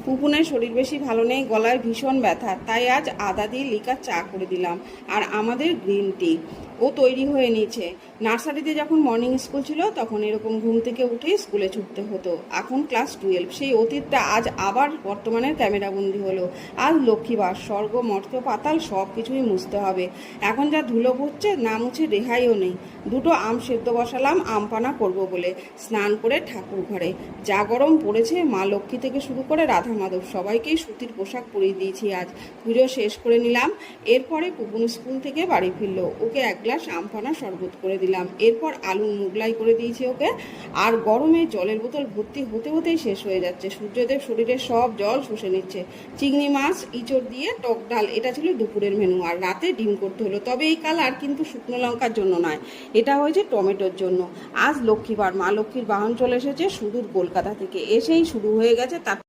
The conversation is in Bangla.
পুপুনের শরীর বেশি ভালো নেই, গলায় ভীষণ ব্যথা, তাই আজ আদা দিয়ে লিকার চা করে দিলাম আর আমাদের গ্রিন টি। ও তৈরি হয়ে নিয়েছে। নার্সারিতে যখন মর্নিং স্কুল ছিল তখন এরকম ঘুম থেকে উঠে স্কুলে ছুটতে হতো। এখন ক্লাস 12, সেই অতীতটা আজ আবার বর্তমানের ক্যামেরাবন্দি হলো। আজ লক্ষ্মীবার, স্বর্গ মর্ত্য পাতাল সব কিছুই মুছতে হবে। এখন যা ধুলো পড়ছে, না মুছে রেহাইও নেই। দুটো আম সেদ্ধ বসালাম আমপানা করব বলে। স্নান করে ঠাকুর ঘরে। যা গরম পড়েছে, মা লক্ষ্মী থেকে শুরু করে রাধা মাধব সবাইকেই সুতির পোশাক পরিয়ে দিয়েছি আজ। পুজো শেষ করে নিলাম। এরপরে পুপুন স্কুল থেকে বাড়ি ফিরলো। ওকে এক গ্লাস আমপানা শরবত করে দিলাম। এরপর আলুর মুগলাই করে দিয়েছি ওকে। আর গরমে জলের বোতল ভর্তি হতে হতেই শেষ হয়ে যাচ্ছে। সূর্যদেব শরীরের সব জল শুষে নিচ্ছে। চিংড়ি মাছ ইঁচড় দিয়ে টক ডাল, এটা ছিল দুপুরের মেনু। আর রাতে ডিম করতে হলো, তবে এই কালার কিন্তু শুকনো লঙ্কার জন্য নয়, এটা হয়েছে টমেটোর জন্য। আজ লক্ষ্মীবার, মা লক্ষ্মীর বাহন চলে এসেছে সুদূর কলকাতা থেকে। এসেই শুরু হয়ে গেছে তার